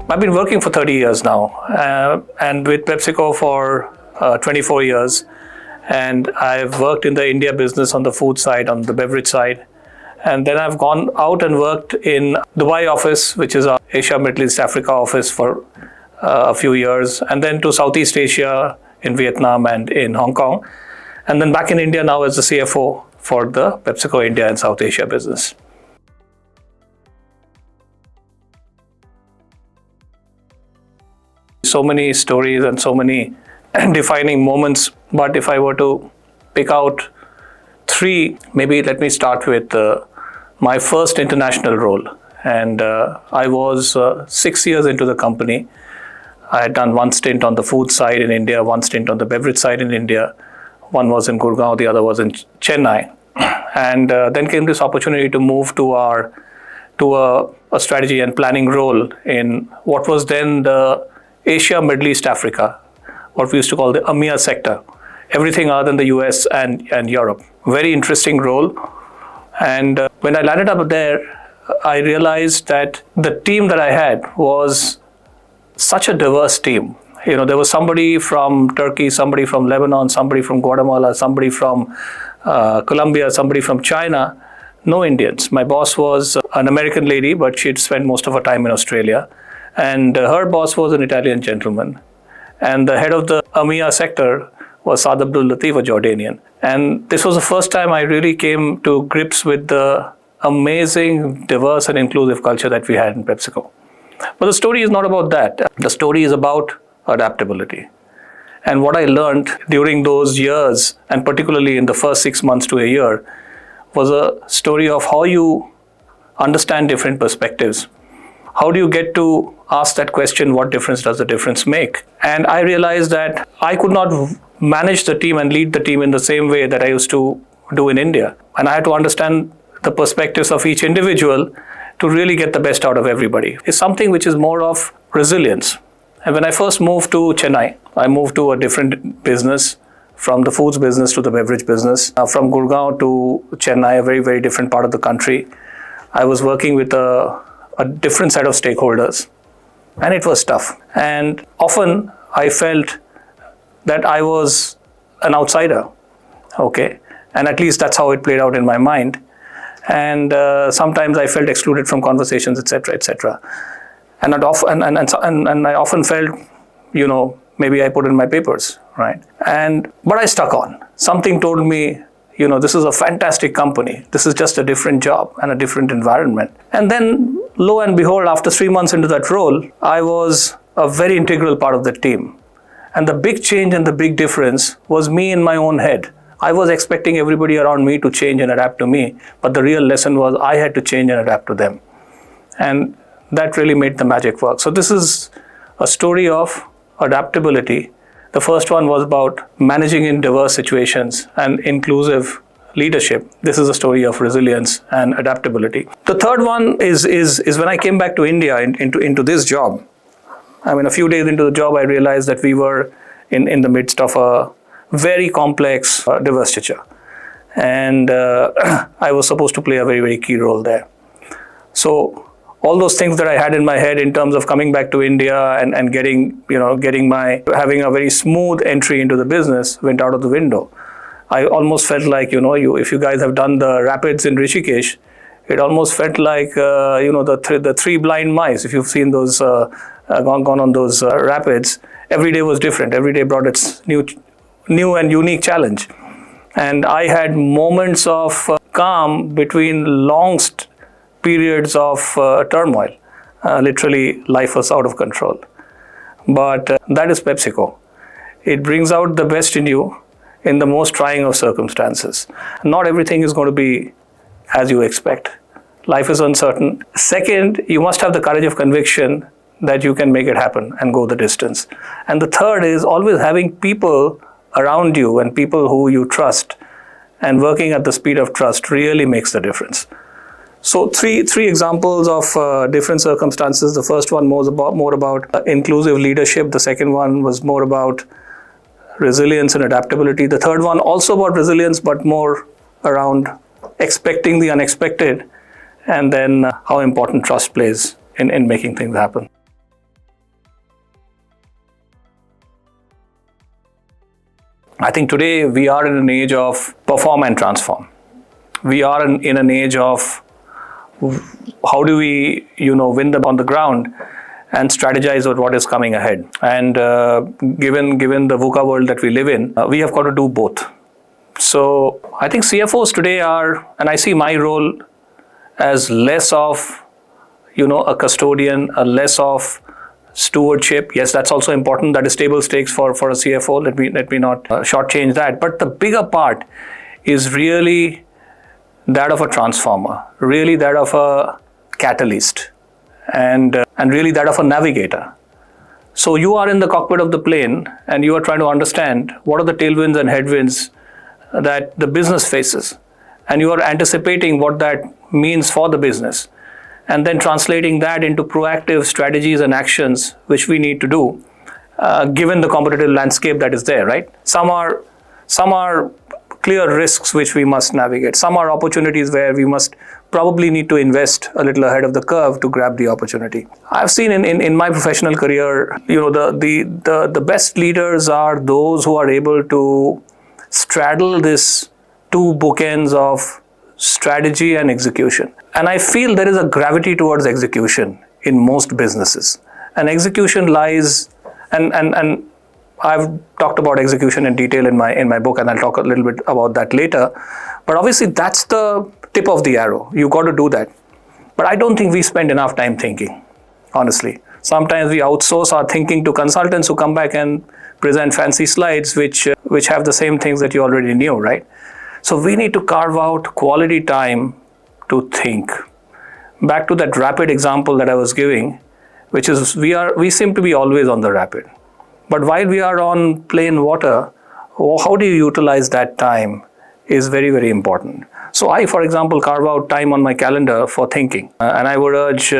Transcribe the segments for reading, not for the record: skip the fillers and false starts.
I've been working for 30 years now, and with PepsiCo for 24 years. And I've worked in the India business on the food side, on the beverage side. And then I've gone out and worked in Dubai office, which is our Asia, Middle East, Africa office for a few years. And then to Southeast Asia in Vietnam and in Hong Kong. And then back in India now as the CFO for the PepsiCo India and South Asia business. So many stories and so many defining moments, but if I were to pick out three, maybe let me start with my first international role. And I was 6 years into the company. I had done one stint on the food side in India, one stint on the beverage side in India. One was in Gurgaon, the other was in Chennai. And then came this opportunity to move to a strategy and planning role in what was then the Asia, Middle East, Africa, what we used to call the AMEA sector, everything other than the US and Europe. Very interesting role. And when I landed up there, I realized that the team that I had was such a diverse team. You know, there was somebody from Turkey, somebody from Lebanon, somebody from Guatemala, somebody from Colombia, somebody from China, no Indians. My boss was an American lady, but she'd spent most of her time in Australia. And her boss was an Italian gentleman. And the head of the AMEA sector was Saad Abdul Latif, a Jordanian. And this was the first time I really came to grips with the amazing, diverse and inclusive culture that we had in PepsiCo. But the story is not about that. The story is about adaptability. And what I learned during those years, and particularly in the first 6 months to a year, was a story of how you understand different perspectives. How do you get to ask that question, what difference does the difference make? And I realized that I could not manage the team and lead the team in the same way that I used to do in India. And I had to understand the perspectives of each individual to really get the best out of everybody. It's something which is more of resilience. And when I first moved to Chennai, I moved to a different business, from the foods business to the beverage business. From Gurgaon to Chennai, a very, very different part of the country. I was working with a different set of stakeholders, and it was tough. And often I felt that I was an outsider, okay? And at least that's how it played out in my mind. And sometimes I felt excluded from conversations, etc., etc. And I often felt, you know, maybe I put in my papers, right? But I stuck on. Something told me, you know, this is a fantastic company. This is just a different job and a different environment. And then, lo and behold, after 3 months into that role, I was a very integral part of the team. And the big change and the big difference was me in my own head. I was expecting everybody around me to change and adapt to me, but the real lesson was I had to change and adapt to them. And that really made the magic work. So this is a story of adaptability. The first one was about managing in diverse situations and inclusive leadership. This is a story of resilience and adaptability. The third one is when I came back to India into this job. I mean, a few days into the job, I realized that we were in the midst of a very complex divestiture. And I was supposed to play a very, very key role there. So all those things that I had in my head in terms of coming back to India and having a very smooth entry into the business went out of the window. I almost felt like, if you guys have done the rapids in Rishikesh, it almost felt like, the three blind mice. If you've seen those, gone on those rapids, every day was different. Every day brought its new and unique challenge. And I had moments of calm between long periods of turmoil. Literally, life was out of control. But that is PepsiCo. It brings out the best in you in the most trying of circumstances. Not everything is going to be as you expect. Life is uncertain. Second, you must have the courage of conviction that you can make it happen and go the distance. And the third is always having people around you and people who you trust, and working at the speed of trust really makes the difference. So three examples of different circumstances. The first one was more about inclusive leadership. The second one was more about resilience and adaptability. The third one also about resilience, but more around expecting the unexpected, and then how important trust plays in making things happen. I think today we are in an age of perform and transform. We are in an age of how do we, win on the ground and strategize on what is coming ahead. And given the VUCA world that we live in, we have got to do both. So I think CFOs today are, and I see my role as less of, a custodian, less of stewardship. Yes, that's also important. That is table stakes for a CFO. Let me not shortchange that. But the bigger part is really that of a transformer, really that of a catalyst, and really that of a navigator. So you are in the cockpit of the plane and you are trying to understand what are the tailwinds and headwinds that the business faces, and you are anticipating what that means for the business, and then translating that into proactive strategies and actions which we need to do, given the competitive landscape that is there, right? Some are clear risks which we must navigate. Some are opportunities where we must probably need to invest a little ahead of the curve to grab the opportunity. I've seen in my professional career, the best leaders are those who are able to straddle this two bookends of strategy and execution. And I feel there is a gravity towards execution in most businesses. And execution lies, and I've talked about execution in detail in my book, and I'll talk a little bit about that later. But obviously that's the tip of the arrow. You got to do that. But I don't think we spend enough time thinking, honestly. Sometimes we outsource our thinking to consultants who come back and present fancy slides which have the same things that you already knew, right? So we need to carve out quality time to think. Back to that rapid example that I was giving, which is we seem to be always on the rapid. But while we are on plain water, how do you utilize that time is very, very important. So I, for example, carve out time on my calendar for thinking. And I would urge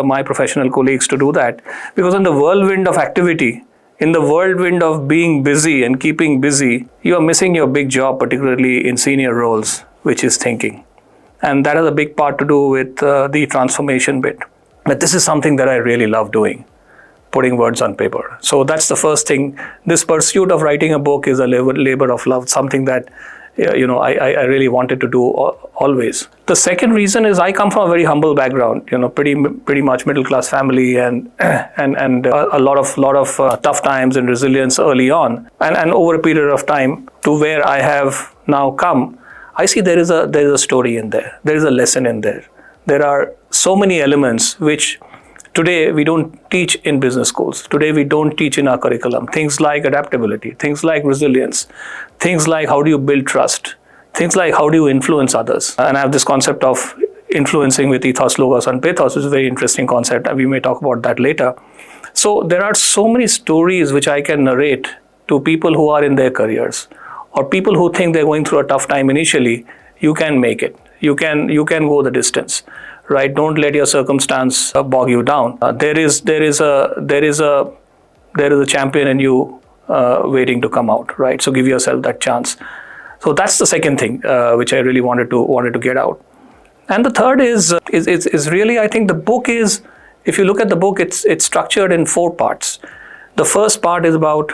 my professional colleagues to do that, because in the whirlwind of activity, in the whirlwind of being busy and keeping busy, you are missing your big job, particularly in senior roles, which is thinking. And that has a big part to do with the transformation bit. But this is something that I really love doing, putting words on paper. So that's the first thing. This pursuit of writing a book is a labor of love, something that I really wanted to do always. The second reason is I come from a very humble background, pretty much middle class family, and a lot of tough times and resilience early on, and over a period of time to where I have now come. I see there is a story in there. There is a lesson in there. There are so many elements which today we don't teach in business schools. Today we don't teach in our curriculum. Things like adaptability, things like resilience, things like how do you build trust, things like how do you influence others. And I have this concept of influencing with ethos, logos, and pathos, which is a very interesting concept, and we may talk about that later. So there are so many stories which I can narrate to people who are in their careers, or people who think they're going through a tough time initially. You can make it. You can go the distance, right? Don't let your circumstance bog you down. There is a champion in you waiting to come out, right? So give yourself that chance. So that's the second thing which I really wanted to get out. And the third is really, I think the book is, if you look at the book, it's structured in 4 parts. The first part is about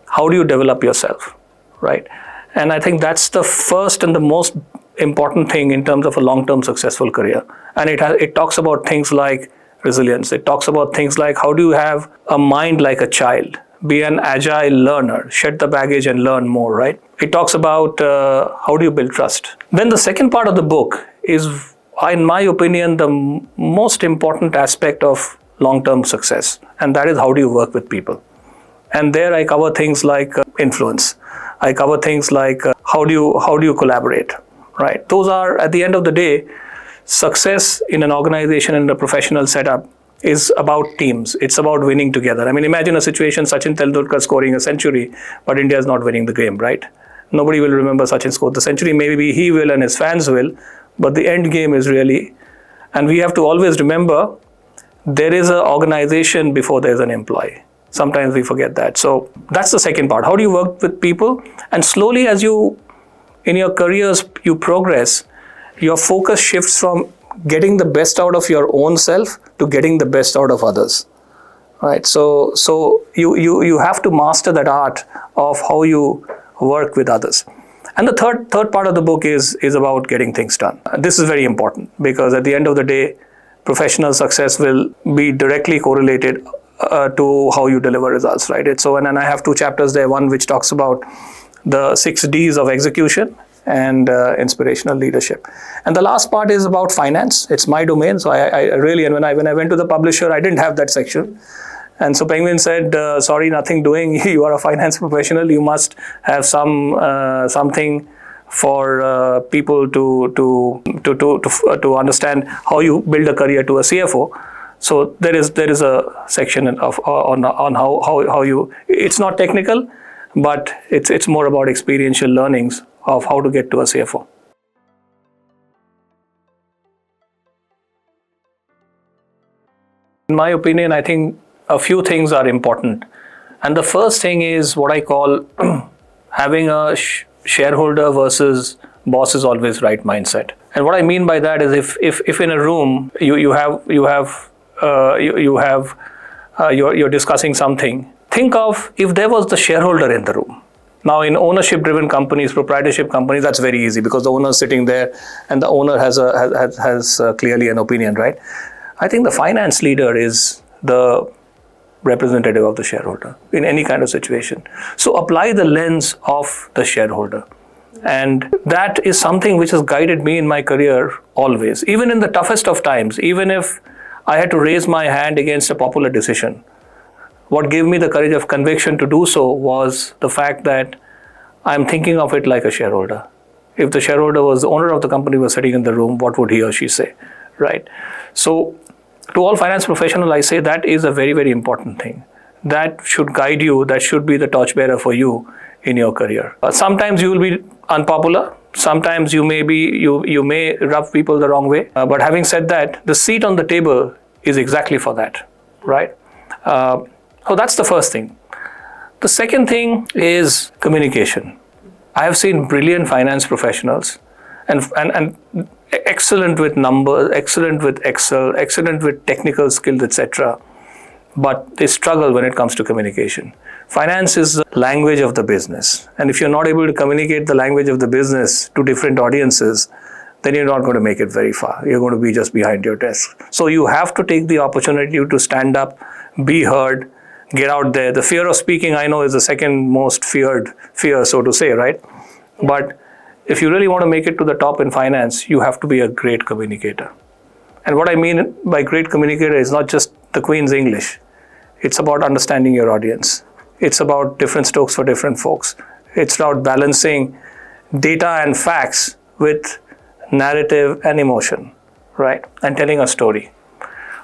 how do you develop yourself, right? And I think that's the first and the most important thing in terms of a long-term successful career. And it talks about things like resilience. It talks about things like how do you have a mind like a child, be an agile learner, shed the baggage and learn more, right? It talks about how do you build trust. Then the second part of the book is, in my opinion, the most important aspect of long-term success. And that is how do you work with people. And there I cover things like influence. I cover things like how do you collaborate, right? Those are, at the end of the day, success in an organization and a professional setup is about teams. It's about winning together. I mean, imagine a situation, Sachin Tendulkar scoring a century, but India is not winning the game, right? Nobody will remember Sachin scored the century. Maybe he will and his fans will, but the end game is really, and we have to always remember, there is an organization before there's an employee. Sometimes we forget that. So that's the second part. How do you work with people? And slowly as you, in your careers, you progress, your focus shifts from getting the best out of your own self to getting the best out of others, right? So you have to master that art of how you work with others. And the third part of the book is about getting things done. This is very important because at the end of the day, professional success will be directly correlated to how you deliver results, right? And I have 2 chapters there, one which talks about the 6 Ds of execution and inspirational leadership. And the last part is about finance. It's my domain. So I really, and when I went to the publisher, I didn't have that section. And so Penguin said, sorry, nothing doing. You are a finance professional. You must have something for people to understand how you build a career to a CFO. So there is a section on how you. It's not technical, but it's more about experiential learnings of how to get to a CFO. In my opinion, I think a few things are important. And the first thing is what I call having a shareholder versus boss is always right mindset. And what I mean by that is if in a room you're discussing something, think of if there was the shareholder in the room. Now, in ownership-driven companies, proprietorship companies, that's very easy because the owner is sitting there and the owner has clearly an opinion, right? I think the finance leader is the representative of the shareholder in any kind of situation. So apply the lens of the shareholder. And that is something which has guided me in my career always. Even in the toughest of times, even if I had to raise my hand against a popular decision, what gave me the courage of conviction to do so was the fact that I'm thinking of it like a shareholder. If the shareholder was the owner of the company was sitting in the room, what would he or she say, right? So to all finance professionals, I say that is a very, very important thing. That should guide you. That should be the torchbearer for you in your career. Sometimes you will be unpopular. Sometimes you may rub people the wrong way. But having said that, the seat on the table is exactly for that, right? So that's the first thing. The second thing is communication. I have seen brilliant finance professionals and excellent with numbers, excellent with Excel, excellent with technical skills, etc. But they struggle when it comes to communication. Finance is the language of the business. And if you're not able to communicate the language of the business to different audiences, then you're not going to make it very far. You're going to be just behind your desk. So you have to take the opportunity to stand up, be heard, get out there. The fear of speaking, I know, is the second most feared fear, so to say, right? But if you really want to make it to the top in finance, you have to be a great communicator. And what I mean by great communicator is not just the Queen's English. It's about understanding your audience. It's about different strokes for different folks. It's about balancing data and facts with narrative and emotion, right? And telling a story.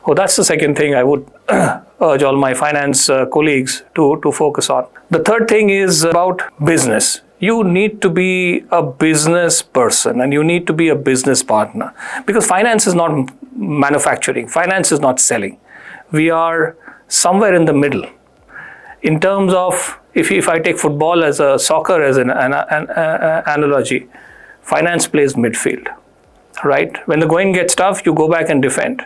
Oh, that's the second thing I would urge all my finance colleagues to focus on. The third thing is about business. You need to be a business person and you need to be a business partner because finance is not manufacturing. Finance is not selling. We are somewhere in the middle. In terms of, if I take football as a soccer as an analogy, finance plays midfield, right? When the going gets tough, you go back and defend.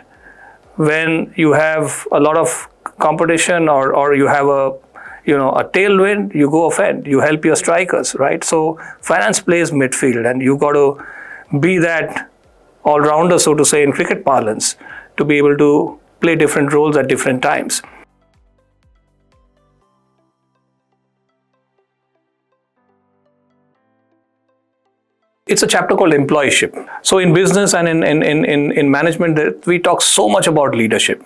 When you have a lot of competition or you have a tailwind, you go offend, you help your strikers, right? So finance plays midfield and you got to be that all-rounder, so to say, in cricket parlance, to be able to play different roles at different times. It's a chapter called employeeship. So in business and in management, we talk so much about leadership,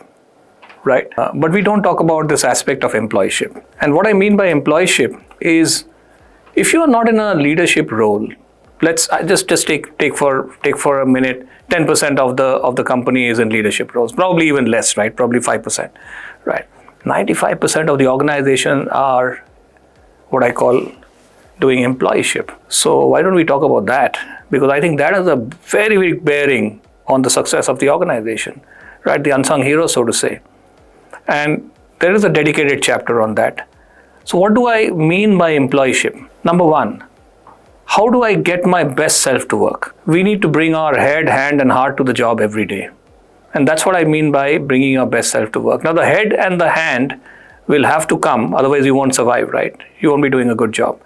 right? But we don't talk about this aspect of employeeship. And what I mean by employeeship is, if you are not in a leadership role, let's just take for a minute, 10% of the company is in leadership roles, probably even less, right? Probably 5%, right? 95% of the organization are what I call doing employeeship. So why don't we talk about that? Because I think that has a very big bearing on the success of the organization, right? The unsung hero, so to say. And there is a dedicated chapter on that. So what do I mean by employeeship? Number one, how do I get my best self to work? We need to bring our head, hand, and heart to the job every day. And that's what I mean by bringing our best self to work. Now, the head and the hand will have to come, otherwise you won't survive, right? You won't be doing a good job.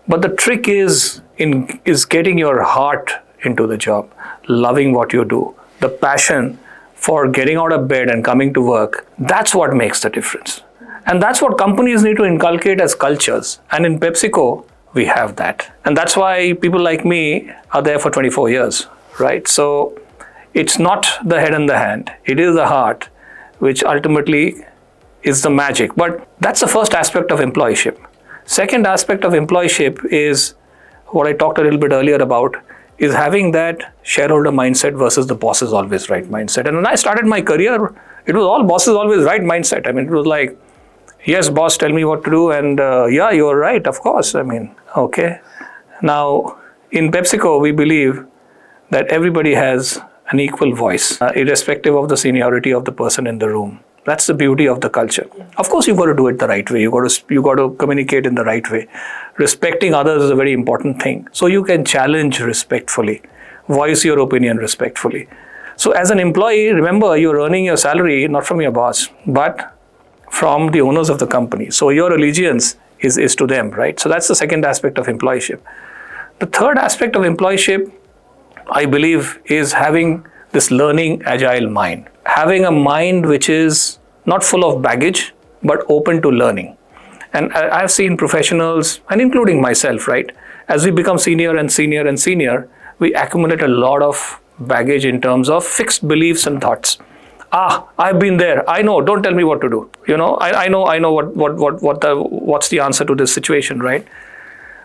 But the trick is getting your heart into the job, loving what you do, the passion for getting out of bed and coming to work. That's what makes the difference. And that's what companies need to inculcate as cultures. And in PepsiCo, we have that. And that's why people like me are there for 24 years, right? So it's not the head and the hand. It is the heart, which ultimately is the magic. But that's the first aspect of employeeship. Second aspect of employeeship is what I talked a little bit earlier about, is having that shareholder mindset versus the boss is always right mindset. And when I started my career, it was all boss is always right mindset. I mean, it was like, yes, boss, tell me what to do. And yeah, you're right, of course. I mean, okay. Now, in PepsiCo, we believe that everybody has an equal voice, irrespective of the seniority of the person in the room. That's the beauty of the culture. Of course, you've got to do it the right way. You got to communicate in the right way. Respecting others is a very important thing. So you can challenge respectfully, voice your opinion respectfully. So as an employee, remember, you're earning your salary not from your boss, but from the owners of the company. So your allegiance is to them, right? So that's the second aspect of employeeship. The third aspect of employeeship, I believe, is having this learning agile mind. Having a mind which is not full of baggage, but open to learning. And I've seen professionals, and including myself, right? As we become senior and senior and senior, we accumulate a lot of baggage in terms of fixed beliefs and thoughts. I've been there. I know. Don't tell me what to do. You know, I know what's the answer to this situation, right?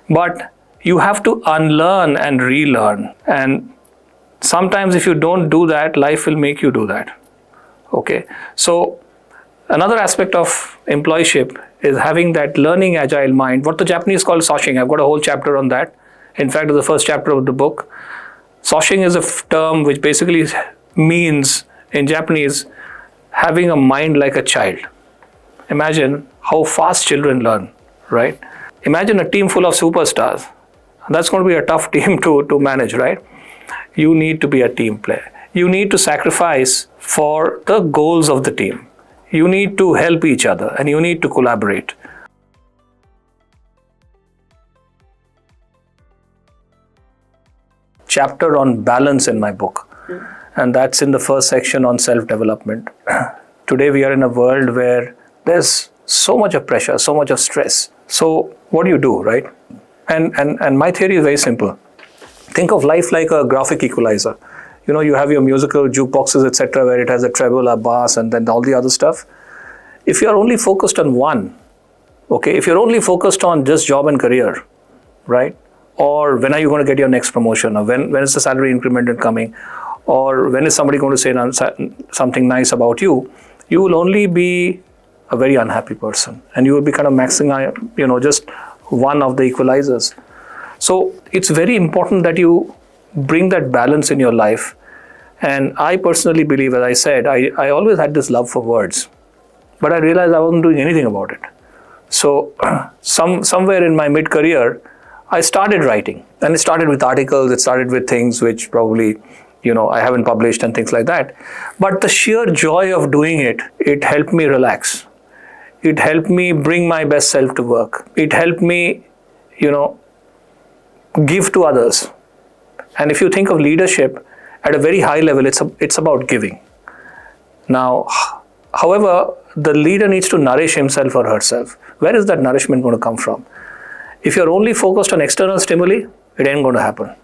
But you have to unlearn and relearn. And sometimes if you don't do that, life will make you do that. Okay. So another aspect of employeeship is having that learning agile mind, what the Japanese call soshing. I've got a whole chapter on that. In fact, it's the first chapter of the book. Soshing is a term which basically means, in Japanese, having a mind like a child. Imagine how fast children learn, right? Imagine a team full of superstars. That's going to be a tough team to manage, right? You need to be a team player. You need to sacrifice for the goals of the team. You need to help each other and you need to collaborate. Chapter on balance in my book. And that's in the first section on self-development. Today we are in a world where there's so much of pressure, so much of stress. So what do you do, right? And my theory is very simple. Think of life like a graphic equalizer. You know, you have your musical jukeboxes, etc., where it has a treble, a bass, and then all the other stuff. If you're only focused on one, okay, if you're only focused on just job and career, right? Or when are you going to get your next promotion? Or when is the salary increment coming? Or when is somebody going to say something nice about you? You will only be a very unhappy person. And you will be kind of maxing out, just one of the equalizers. So it's very important that you bring that balance in your life. And I personally believe, as I said, I always had this love for words, but I realized I wasn't doing anything about it. So somewhere in my mid-career, I started writing, and it started with articles. It started with things which probably, I haven't published and things like that. But the sheer joy of doing it helped me relax. It helped me bring my best self to work. It helped me, give to others. And if you think of leadership at a very high level, it's about giving. Now, however, the leader needs to nourish himself or herself. Where is that nourishment going to come from? If you're only focused on external stimuli, it ain't going to happen.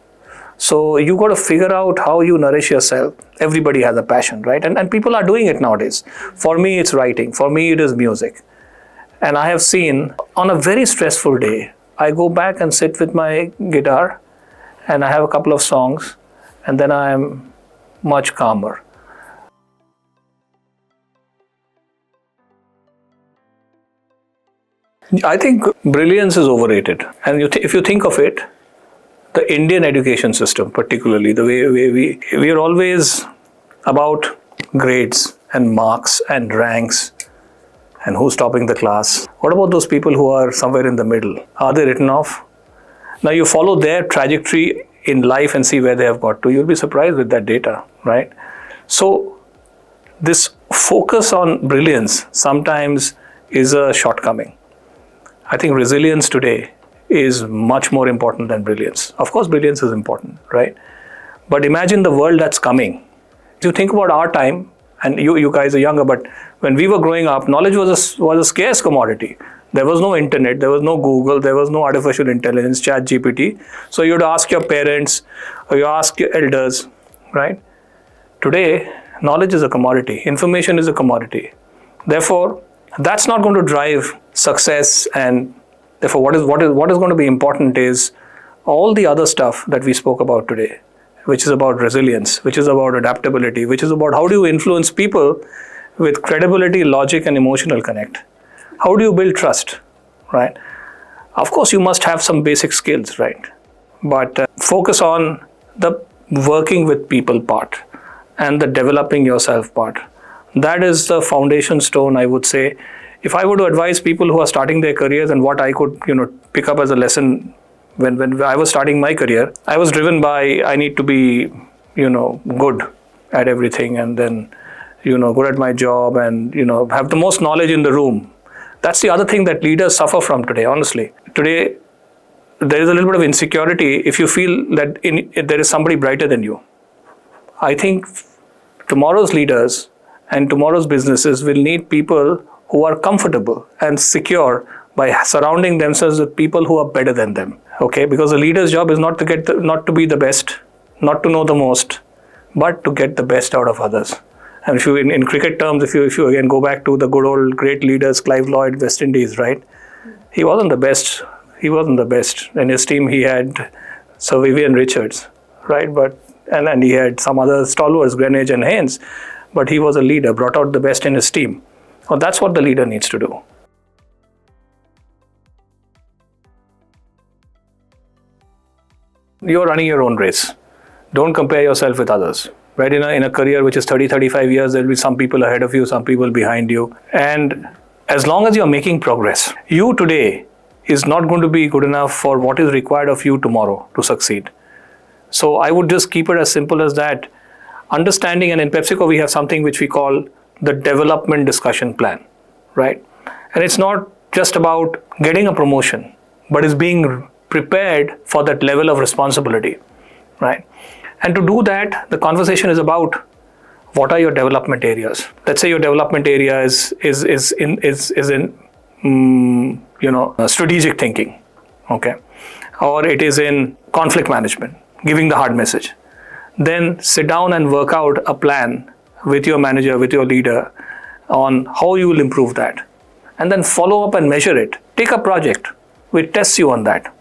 So you got to figure out how you nourish yourself. Everybody has a passion, right? And people are doing it nowadays. For me, it's writing. For me, it is music. And I have seen on a very stressful day, I go back and sit with my guitar and I have a couple of songs, and then I am much calmer. I think brilliance is overrated. And if you think of it, the Indian education system, particularly, the way we are always about grades and marks and ranks and who's topping the class. What about those people who are somewhere in the middle? Are they written off? Now you follow their trajectory in life and see where they have got to. You'll be surprised with that data, right? So this focus on brilliance sometimes is a shortcoming. I think resilience today is much more important than brilliance. Of course, brilliance is important, right? But imagine the world that's coming. If you think about our time, and you guys are younger, but when we were growing up, knowledge was a scarce commodity. There was no internet, there was no Google, there was no artificial intelligence, chat GPT. So you had to ask your parents, or you ask your elders, right? Today, knowledge is a commodity, information is a commodity. Therefore, that's not going to drive success, and therefore what is going to be important is all the other stuff that we spoke about today, which is about resilience, which is about adaptability, which is about how do you influence people with credibility, logic, and emotional connect. How do you build trust, right? Of course, you must have some basic skills, right? But focus on the working with people part and the developing yourself part. That is the foundation stone, I would say. If I were to advise people who are starting their careers and what I could, pick up as a lesson when I was starting my career, I was driven by I need to be, good at everything, and then, good at my job, and, have the most knowledge in the room. That's the other thing that leaders suffer from today, honestly. Today, there is a little bit of insecurity if you feel that there is somebody brighter than you. I think tomorrow's leaders and tomorrow's businesses will need people who are comfortable and secure by surrounding themselves with people who are better than them. Okay, because the leader's job is not to be the best, not to know the most, but to get the best out of others. And if you, in cricket terms, if you again go back to the good old great leaders, Clive Lloyd, West Indies, right? He wasn't the best. In his team, he had Sir Vivian Richards, right? But and he had some other stalwarts, Greenwich and Haynes. But he was a leader, brought out the best in his team. Well, that's what the leader needs to do. You're running your own race. Don't compare yourself with others. Right, in a career which is 30, 35 years, there will be some people ahead of you, some people behind you. And as long as you're making progress, you today is not going to be good enough for what is required of you tomorrow to succeed. So I would just keep it as simple as that. Understanding, and in PepsiCo, we have something which we call the development discussion plan, right? And it's not just about getting a promotion, but it's being prepared for that level of responsibility, right? And to do that, the conversation is about what are your development areas. Let's say your development area is in strategic thinking, okay, or it is in conflict management, giving the hard message. Then sit down and work out a plan with your manager, with your leader, on how you will improve that, and then follow up and measure it. Take a project which tests you on that.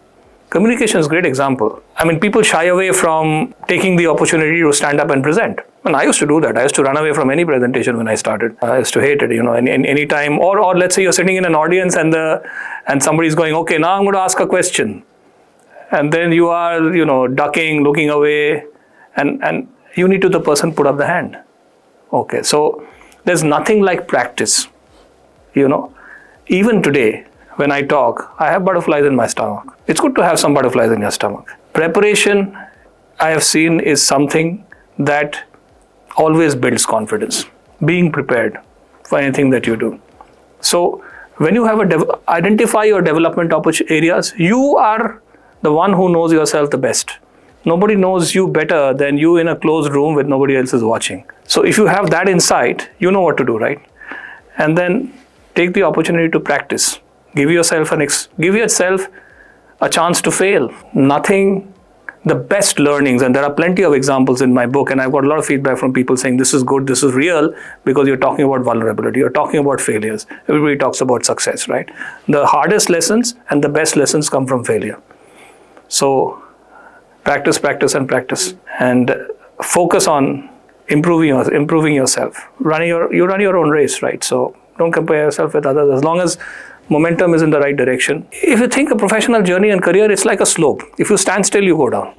Communication is a great example. I mean, people shy away from taking the opportunity to stand up and present. And I used to do that. I used to run away from any presentation when I started. I used to hate it, any time. Or let's say you're sitting in an audience and somebody's going, okay, now I'm going to ask a question. And then you are, ducking, looking away, and you need to the person put up the hand. Okay, so there's nothing like practice, Even today, when I talk, I have butterflies in my stomach. It's good to have some butterflies in your stomach. Preparation, I have seen, is something that always builds confidence. Being prepared for anything that you do. So when you have identify your development areas, you are the one who knows yourself the best. Nobody knows you better than you in a closed room with nobody else is watching. So if you have that insight, you know what to do, right? And then take the opportunity to practice. Give yourself a chance to fail. The best learnings, and there are plenty of examples in my book, and I've got a lot of feedback from people saying this is good, this is real, because you're talking about vulnerability, you're talking about failures. Everybody talks about success, right? The hardest lessons and the best lessons come from failure. So practice, and focus on improving yourself. You run your own race, right? So don't compare yourself with others. As long as momentum is in the right direction. If you think a professional journey and career, it's like a slope. If you stand still, you go down.